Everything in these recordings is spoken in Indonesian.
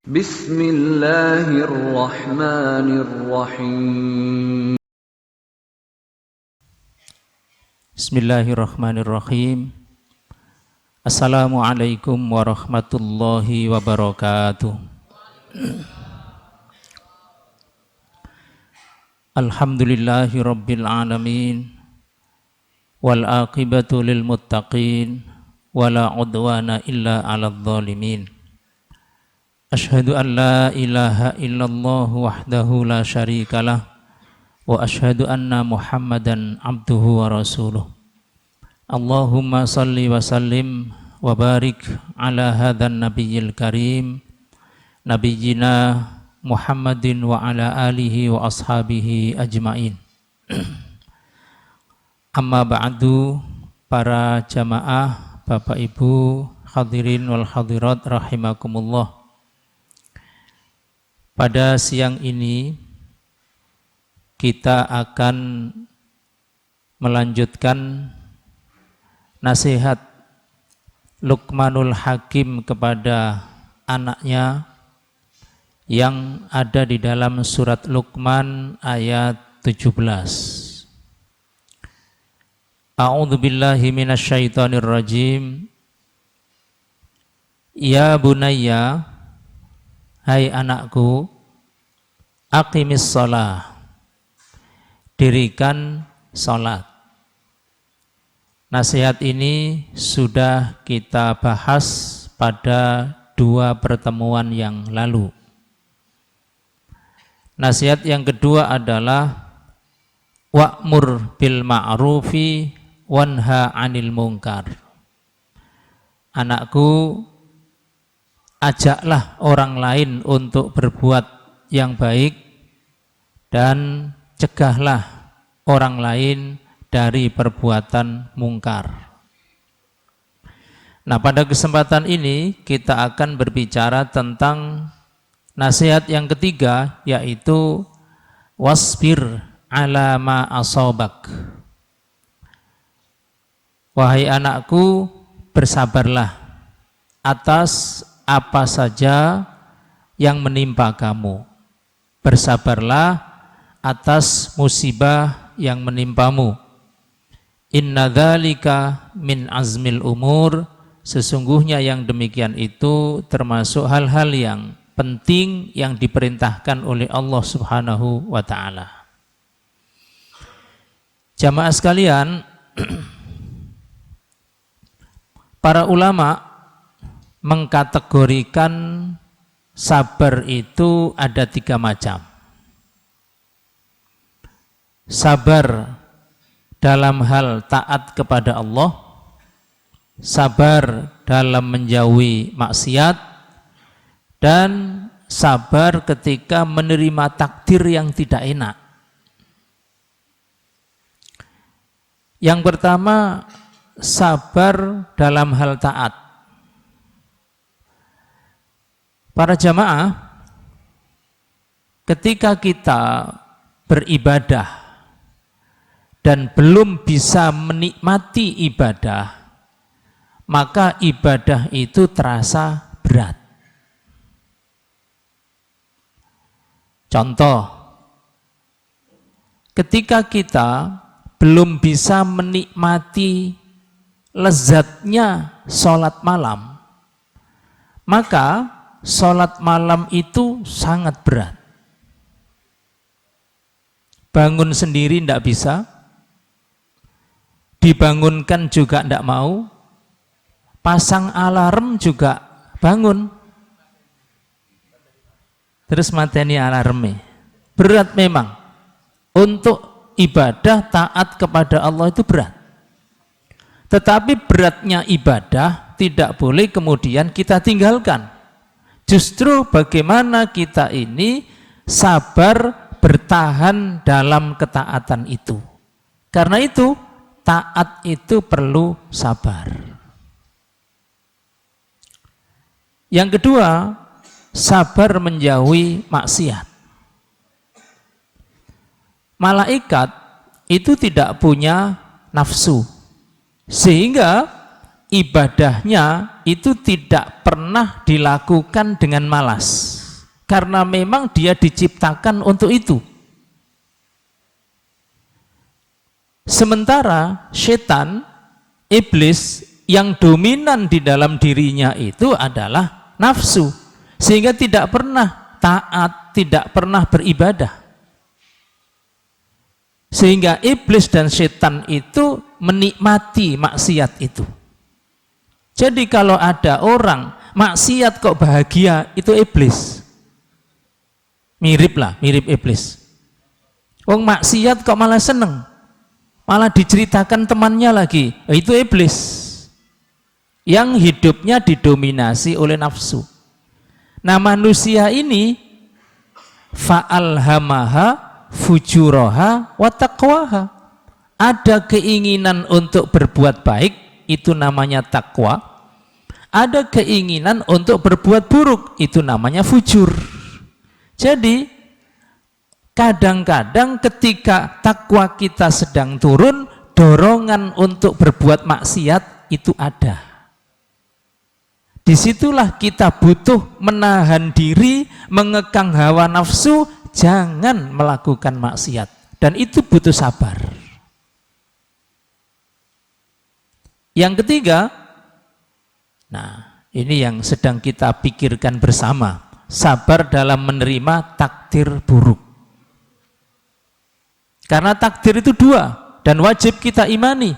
Bismillahirrahmanirrahim. Bismillahirrahmanirrahim. Assalamualaikum warahmatullahi wabarakatuh. Alhamdulillahi rabbil alamin. Wal aqibatu lil muttaqin. Wala udwana illa 'alal zalimin. Asyhadu an la ilaha illallah wahdahu la syarikalah. Wa asyhadu anna Muhammadan abduhu wa rasuluh. Allahumma salli wa sallim wa barik ala hadzal nabiyil karim nabiyyina Muhammadin wa ala alihi wa ashabihi ajmain. Amma ba'du, para jamaah, Bapak Ibu, hadirin wal hadirat rahimakumullah. Pada siang ini kita akan melanjutkan nasihat Luqmanul Hakim kepada anaknya yang ada di dalam surat Luqman ayat 17. A'udzu billahi minasyaitonir rajim. Ya bunayya, hai anakku, aqimis shalah, dirikan salat. Nasihat ini sudah kita bahas pada 2 pertemuan yang lalu. Nasihat yang kedua adalah wa'mur bil ma'rufi wanha 'anil munkar. Anakku, ajaklah orang lain untuk berbuat yang baik dan cegahlah orang lain dari perbuatan mungkar. Nah, pada kesempatan ini kita akan berbicara tentang nasihat yang ketiga, yaitu wasbir ala ma asabak. Wahai anakku, bersabarlah atas apa saja yang menimpa kamu. Bersabarlah atas musibah yang menimpamu. Inna dzalika min azmil umur. Sesungguhnya yang demikian itu termasuk hal-hal yang penting yang diperintahkan oleh Allah Subhanahu wa ta'ala. Jamaah sekalian, para ulama mengkategorikan sabar itu ada 3 macam. Sabar dalam hal taat kepada Allah, sabar dalam menjauhi maksiat, dan sabar ketika menerima takdir yang tidak enak. Yang pertama, sabar dalam hal taat. Para jamaah, ketika kita beribadah dan belum bisa menikmati ibadah, maka ibadah itu terasa berat. Contoh, ketika kita belum bisa menikmati lezatnya sholat malam, maka sholat malam itu sangat berat. Bangun sendiri tidak bisa, dibangunkan juga tidak mau, pasang alarm juga bangun, terus mateni alarmnya. Berat memang. Untuk ibadah taat kepada Allah itu berat. Tetapi beratnya ibadah tidak boleh kemudian kita tinggalkan. Justru bagaimana kita ini sabar bertahan dalam ketaatan itu. Karena itu taat itu perlu sabar. Yang kedua, sabar menjauhi maksiat. Malaikat itu tidak punya nafsu, sehingga ibadahnya itu tidak pernah dilakukan dengan malas. karena memang dia diciptakan untuk itu. Sementara setan, iblis, yang dominan di dalam dirinya itu adalah nafsu, sehingga tidak pernah taat, tidak pernah beribadah. Sehingga iblis dan setan itu menikmati maksiat itu. Jadi kalau ada orang maksiat kok bahagia, itu iblis. Mirip iblis. Wong maksiat kok malah seneng, malah diceritakan temannya lagi, itu iblis yang hidupnya didominasi oleh nafsu. Nah, manusia ini fa'alhamaha fujuraha wa taqwaha, ada keinginan untuk berbuat baik, itu namanya takwa. Ada keinginan untuk berbuat buruk, itu namanya fujur. Jadi kadang-kadang ketika takwa kita sedang turun, dorongan untuk berbuat maksiat itu ada. Disitulah kita butuh menahan diri, mengekang hawa nafsu, jangan melakukan maksiat. Dan itu butuh sabar. Yang ketiga, nah ini yang sedang kita pikirkan bersama, sabar dalam menerima takdir buruk. Karena takdir itu dua dan wajib kita imani.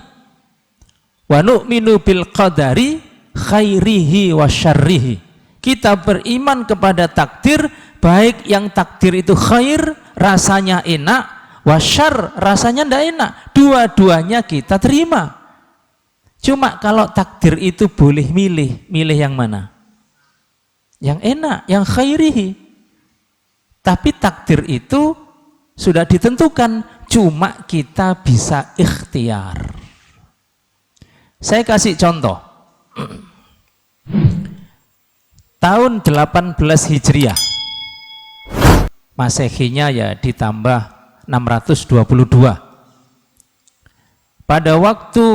Wa nu'minu bil qadari khairihi wa syarrihi. Kita beriman kepada takdir, baik yang takdir itu khair, rasanya enak, wa syarr, rasanya tidak enak. Dua-duanya kita terima. Cuma kalau takdir itu boleh milih yang mana? Yang enak, yang khairihi. Tapi takdir itu sudah ditentukan, cuma kita bisa ikhtiar. Saya kasih contoh. Tahun 18 Hijriah, Masehinya ya ditambah 622. Pada waktu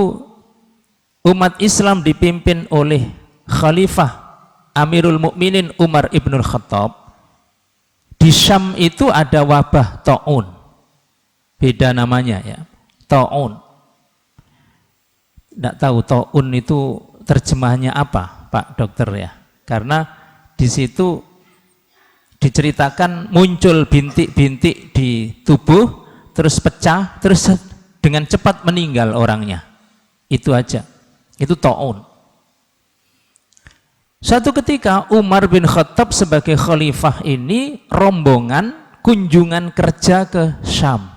umat Islam dipimpin oleh Khalifah Amirul Mukminin Umar Ibnul Khattab, di Syam itu ada wabah ta'un, beda namanya ya, ta'un. Tidak tahu ta'un itu terjemahnya apa, Pak Dokter ya? Karena di situ diceritakan muncul bintik-bintik di tubuh, terus pecah, terus dengan cepat meninggal orangnya. Itu aja. Itu ta'un. Suatu ketika Umar bin Khattab sebagai khalifah ini rombongan kunjungan kerja ke Syam.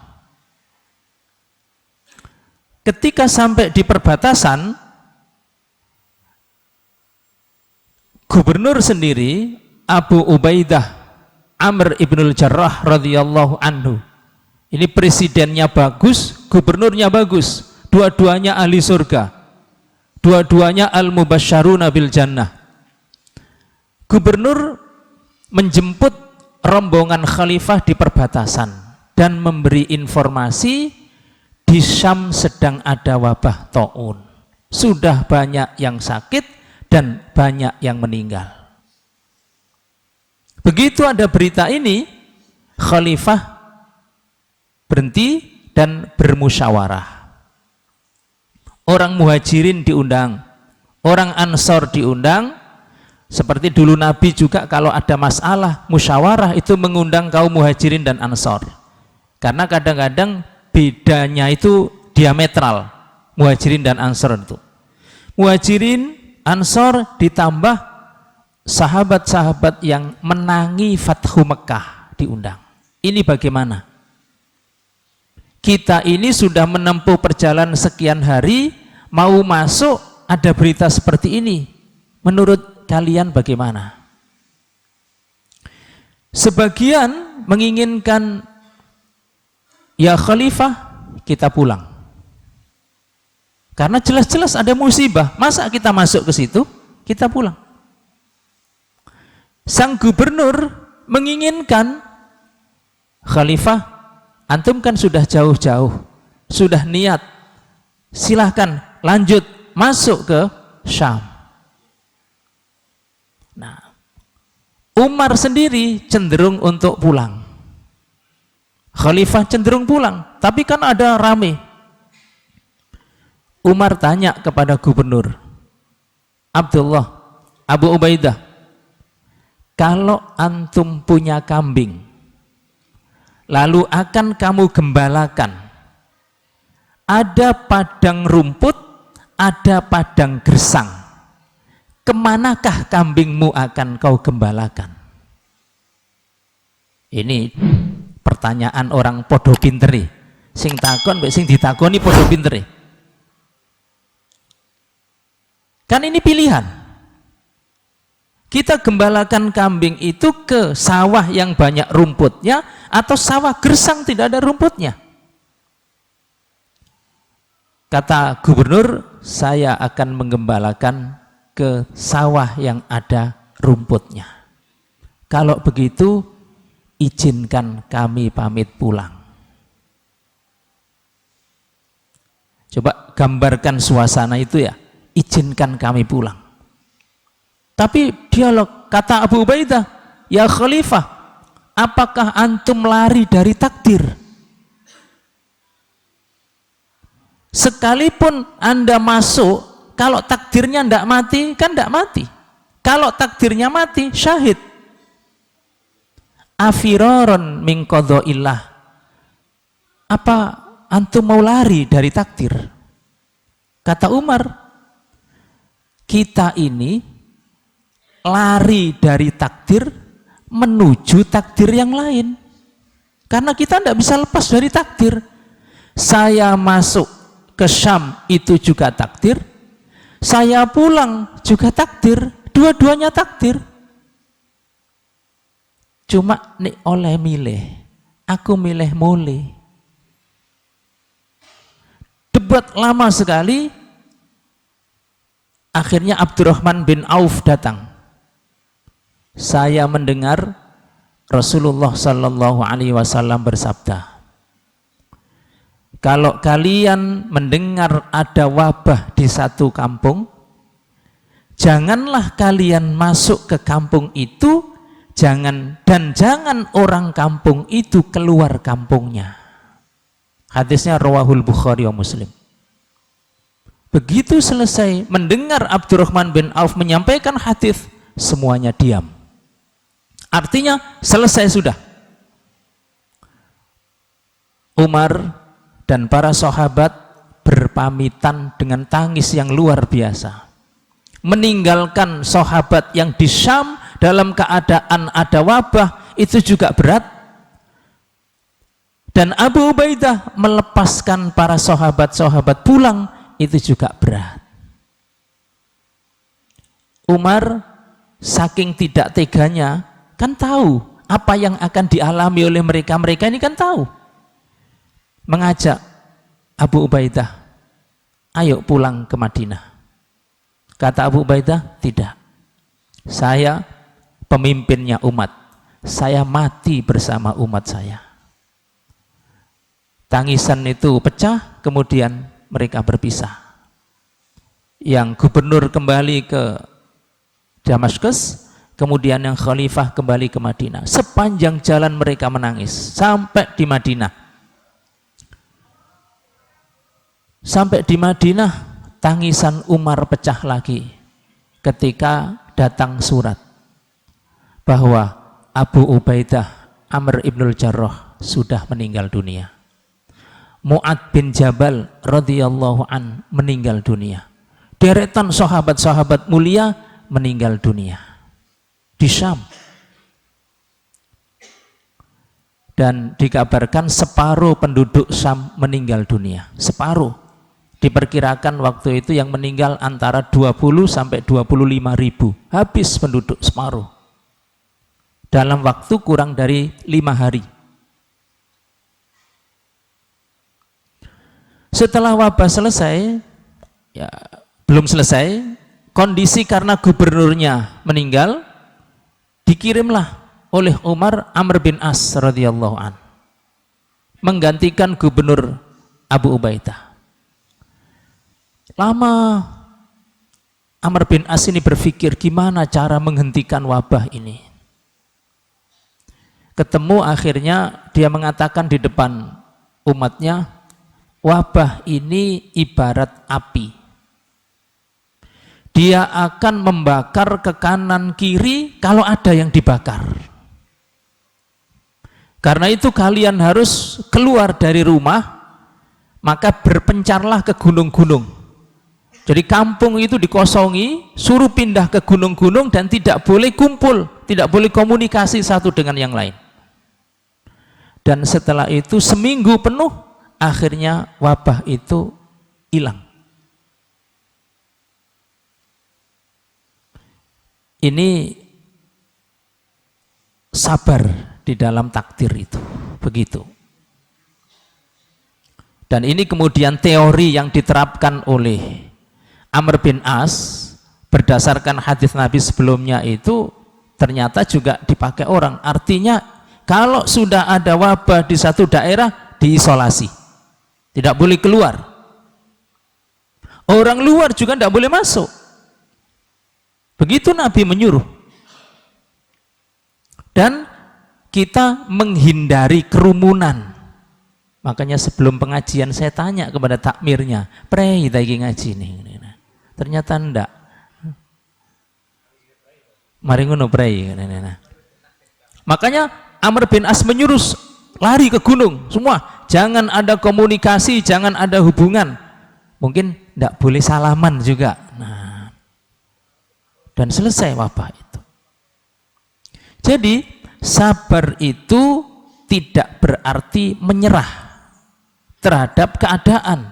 Ketika sampai di perbatasan, gubernur sendiri Abu Ubaidah Amr ibnul Jarrah radhiyallahu anhu, ini presidennya bagus, gubernurnya bagus, dua-duanya ahli surga, dua-duanya al-mubasysyaruna bil jannah. Gubernur menjemput rombongan khalifah di perbatasan dan memberi informasi di Syam sedang ada wabah ta'un, sudah banyak yang sakit dan banyak yang meninggal. Begitu ada berita ini, khalifah berhenti dan bermusyawarah. Orang muhajirin diundang, orang ansor diundang. Seperti dulu Nabi juga kalau ada masalah musyawarah itu mengundang kaum muhajirin dan ansor. Karena kadang-kadang bedanya itu diametral, muhajirin dan ansor itu. Muhajirin, ansor ditambah sahabat-sahabat yang menangi Fathu Mekah diundang. Ini bagaimana? Kita ini sudah menempuh perjalanan sekian hari, mau masuk ada berita seperti ini. Menurut kalian bagaimana? Sebagian menginginkan, ya khalifah, kita pulang. Karena jelas-jelas ada musibah, masa kita masuk ke situ? Kita pulang. Sang gubernur menginginkan, khalifah, antum kan sudah jauh-jauh, sudah niat, silahkan lanjut masuk ke Syam. Nah, Umar sendiri cenderung untuk pulang. Khalifah cenderung pulang, tapi kan ada rame. Umar tanya kepada gubernur Abdullah, Abu Ubaidah, kalau antum punya kambing, lalu akan kamu gembalakan, ada padang rumput, ada padang gersang, kemanakah kambingmu akan kau gembalakan? Ini pertanyaan orang podo pinteri, sing takon mbek sing ditakoni podo pinteri. Kan ini pilihan. Kita gembalakan kambing itu ke sawah yang banyak rumputnya atau sawah gersang tidak ada rumputnya. Kata gubernur, saya akan menggembalakan ke sawah yang ada rumputnya. Kalau begitu, izinkan kami pamit pulang. Coba gambarkan suasana itu ya. Izinkan kami pulang. Tapi dialog, kata Abu Ubaidah, ya Khalifah, apakah antum lari dari takdir? Sekalipun Anda masuk, kalau takdirnya tidak mati, kan tidak mati. Kalau takdirnya mati, syahid. Afiraron min qada'illah. Apa antum mau lari dari takdir? Kata Umar, kita ini lari dari takdir menuju takdir yang lain. Karena kita tidak bisa lepas dari takdir. Saya masuk ke Syam itu juga takdir. Saya pulang juga takdir. Dua-duanya takdir. Cuma nek oleh milih. Aku milih mulai. Debat lama sekali. Akhirnya Abdurrahman bin Auf datang. Saya mendengar Rasulullah Sallallahu Alaihi Wasallam bersabda, kalau kalian mendengar ada wabah di satu kampung, janganlah kalian masuk ke kampung itu, jangan orang kampung itu keluar kampungnya. Hadisnya rawahul Bukhari wa Muslim. Begitu selesai mendengar Abdurrahman bin Auf menyampaikan hadis, semuanya diam. Artinya selesai sudah. Umar dan para sahabat berpamitan dengan tangis yang luar biasa. Meninggalkan sahabat yang di Syam dalam keadaan ada wabah itu juga berat. Dan Abu Ubaidah melepaskan para sahabat-sahabat pulang itu juga berat. Umar saking tidak teganya, kan tahu apa yang akan dialami oleh mereka. Mereka ini kan tahu. Mengajak Abu Ubaidah, ayo pulang ke Madinah. Kata Abu Ubaidah, tidak. Saya pemimpinnya umat. Saya mati bersama umat saya. Tangisan itu pecah, kemudian mereka berpisah. Yang gubernur kembali ke Damaskus, kemudian yang khalifah kembali ke Madinah. Sepanjang jalan mereka menangis sampai di Madinah. Sampai di Madinah, tangisan Umar pecah lagi ketika datang surat bahwa Abu Ubaidah Amr ibnul Jarrah sudah meninggal dunia. Mu'ad bin Jabal radhiyallahu an meninggal dunia. Deretan sahabat-sahabat mulia meninggal dunia di Syam. Dan dikabarkan separuh penduduk Syam meninggal dunia. Separuh. Diperkirakan waktu itu yang meninggal antara 20 sampai 25 ribu. Habis penduduk separuh. Dalam waktu kurang dari 5 hari. Setelah wabah selesai, ya belum selesai, kondisi karena gubernurnya meninggal, dikirimlah oleh Umar Amr bin As radhiyallahu an menggantikan gubernur Abu Ubaidah. Lama Amr bin As ini berpikir gimana cara menghentikan wabah ini. Ketemu akhirnya dia mengatakan di depan umatnya, wabah ini ibarat api. Dia akan membakar ke kanan kiri kalau ada yang dibakar. Karena itu kalian harus keluar dari rumah, maka berpencarlah ke gunung-gunung. Jadi kampung itu dikosongi, suruh pindah ke gunung-gunung dan tidak boleh kumpul, tidak boleh komunikasi satu dengan yang lain. Dan setelah itu seminggu penuh, akhirnya wabah itu hilang. Ini sabar di dalam takdir itu, begitu. Dan ini kemudian teori yang diterapkan oleh Amr bin As berdasarkan hadis Nabi sebelumnya itu ternyata juga dipakai orang. Artinya kalau sudah ada wabah di satu daerah, diisolasi, tidak boleh keluar. Orang luar juga tidak boleh masuk. Begitu Nabi menyuruh. Dan kita menghindari kerumunan. Makanya sebelum pengajian saya tanya kepada takmirnya, prei lagi ngaji nih. Ternyata enggak. Mari ngono prei. Makanya Amr bin As menyuruh lari ke gunung semua. Jangan ada komunikasi, jangan ada hubungan. Mungkin enggak boleh salaman juga. Nah, dan selesai wabah itu. Jadi sabar itu tidak berarti menyerah terhadap keadaan,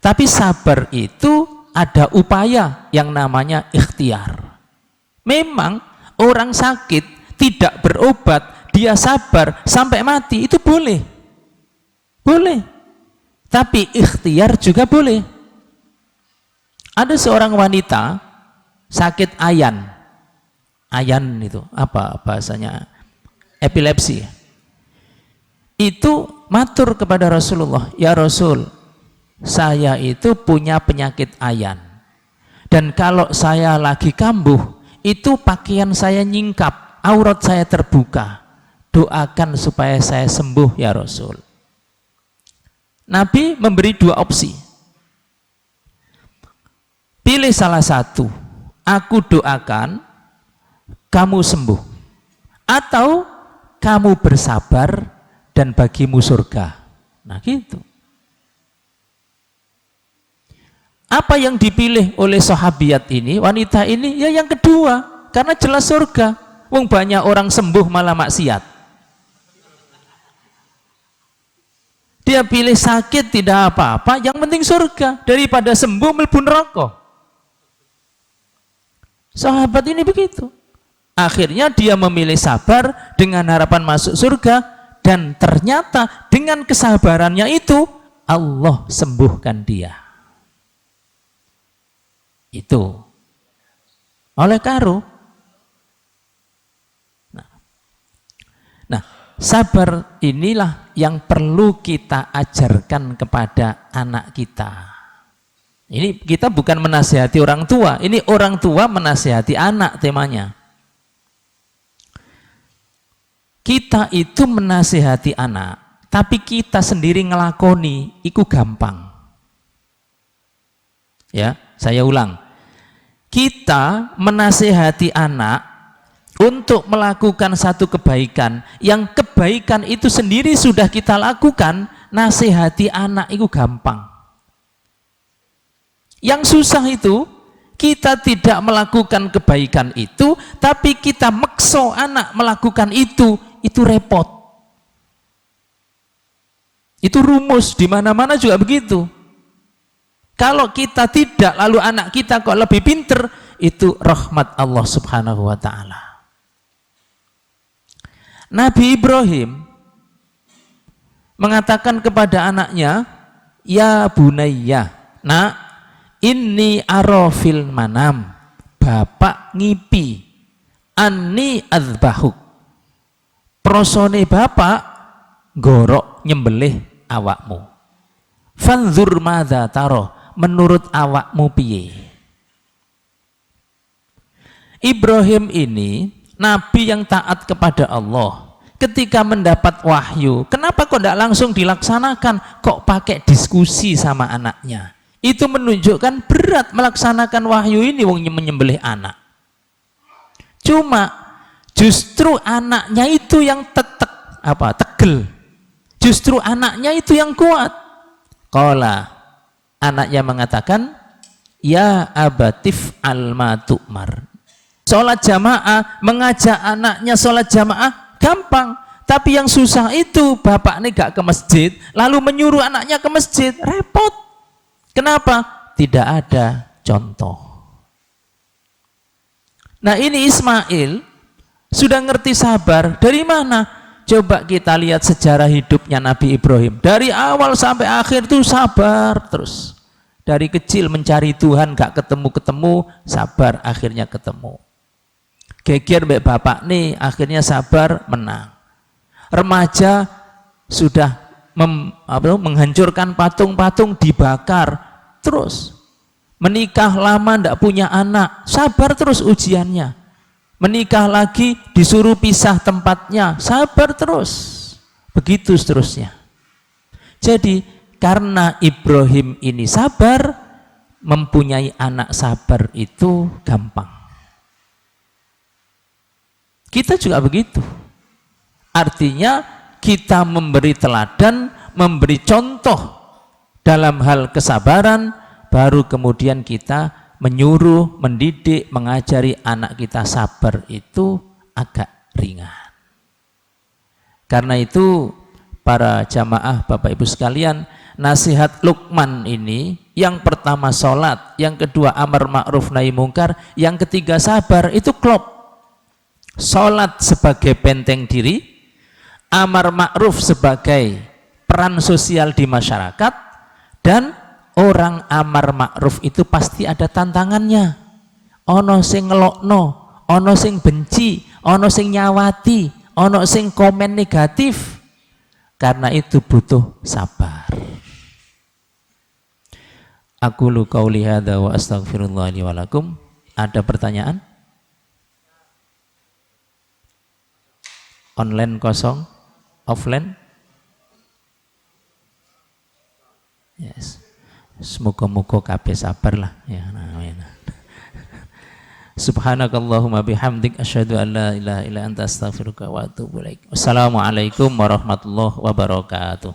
tapi sabar itu ada upaya yang namanya ikhtiar. Memang orang sakit tidak berobat, dia sabar sampai mati, itu boleh, tapi ikhtiar juga boleh. Ada seorang wanita sakit ayan itu apa bahasanya, epilepsi. Itu matur kepada Rasulullah, ya Rasul, saya itu punya penyakit ayan, dan kalau saya lagi kambuh itu pakaian saya nyingkap, aurat saya terbuka, doakan supaya saya sembuh ya Rasul. Nabi memberi dua opsi, pilih salah satu, aku doakan kamu sembuh, atau kamu bersabar dan bagimu surga. Nah gitu. Apa yang dipilih oleh sahabiat ini, wanita ini? Ya yang kedua, karena jelas surga. Wong banyak orang sembuh malah maksiat. Dia pilih sakit tidak apa-apa, yang penting surga, daripada sembuh mlebu neraka. Sahabat ini begitu. Akhirnya dia memilih sabar dengan harapan masuk surga. Dan ternyata dengan kesabarannya itu Allah sembuhkan dia. Itu oleh karo. Nah, sabar inilah yang perlu kita ajarkan kepada anak kita. Ini kita bukan menasihati orang tua, ini orang tua menasihati anak temanya. Kita itu menasihati anak, tapi kita sendiri ngelakoni, itu gampang. Ya, saya ulang. Kita menasihati anak untuk melakukan satu kebaikan, yang kebaikan itu sendiri sudah kita lakukan, nasihati anak itu gampang. Yang susah itu, kita tidak melakukan kebaikan itu, tapi kita makso anak melakukan itu repot. Itu rumus di mana-mana juga begitu. Kalau kita tidak, lalu anak kita kok lebih pinter, itu rahmat Allah Subhanahu wa taala. Nabi Ibrahim mengatakan kepada anaknya, ya bunayya, nak, inni arafil manam, bapak ngipi, anni adzbahuk, prosone bapak gorok nyembelih awakmu, fanzur madza taro, menurut awakmu piye. Ibrahim ini nabi yang taat kepada Allah, ketika mendapat wahyu, kenapa kok tidak langsung dilaksanakan, kok pakai diskusi sama anaknya? Itu menunjukkan berat melaksanakan wahyu ini, wong menyembelih anak. Cuma justru anaknya itu yang tegel. Justru anaknya itu yang kuat. Qala, anaknya mengatakan, ya abatif alma tu'mar. Sholat jamaah, mengajak anaknya sholat jamaah gampang, tapi yang susah itu bapak ini gak ke masjid lalu menyuruh anaknya ke masjid, repot. Kenapa? Tidak ada contoh. Nah, ini Ismail sudah ngerti sabar dari mana? Coba kita lihat sejarah hidupnya Nabi Ibrahim, dari awal sampai akhir tuh sabar terus. Dari kecil mencari Tuhan gak ketemu-ketemu, sabar akhirnya ketemu. Geger mbak bapak nih, akhirnya sabar menang. Remaja sudah menghancurkan patung-patung, dibakar terus. Menikah lama ndak punya anak, sabar terus ujiannya. Menikah lagi disuruh pisah tempatnya, sabar terus. Begitu seterusnya. Jadi karena Ibrahim ini sabar, mempunyai anak sabar itu gampang. Kita juga begitu. Artinya kita memberi teladan, memberi contoh dalam hal kesabaran, baru kemudian kita menyuruh, mendidik, mengajari anak kita sabar itu agak ringan. Karena itu para jamaah Bapak Ibu sekalian, nasihat Luqman ini yang pertama sholat, yang kedua amar ma'ruf nahi mungkar, yang ketiga sabar, itu klop. Sholat sebagai benteng diri, amar ma'ruf sebagai peran sosial di masyarakat, dan orang amar ma'ruf itu pasti ada tantangannya. Ono sing ngelokno, ono sing benci, ono sing nyawati, ono sing komen negatif. Karena itu butuh sabar. Aqulu qauli hadza wa astaghfirullah li wa lakum. Ada pertanyaan? Online kosong, offline? Yes. Semoga-moga kabeh sabar lah ya. Amin. Subhanakallahumma bihamdik asyhadu an la ilaha illa anta astaghfiruka wa atubu ilaik. Wassalamualaikum warahmatullahi wabarakatuh.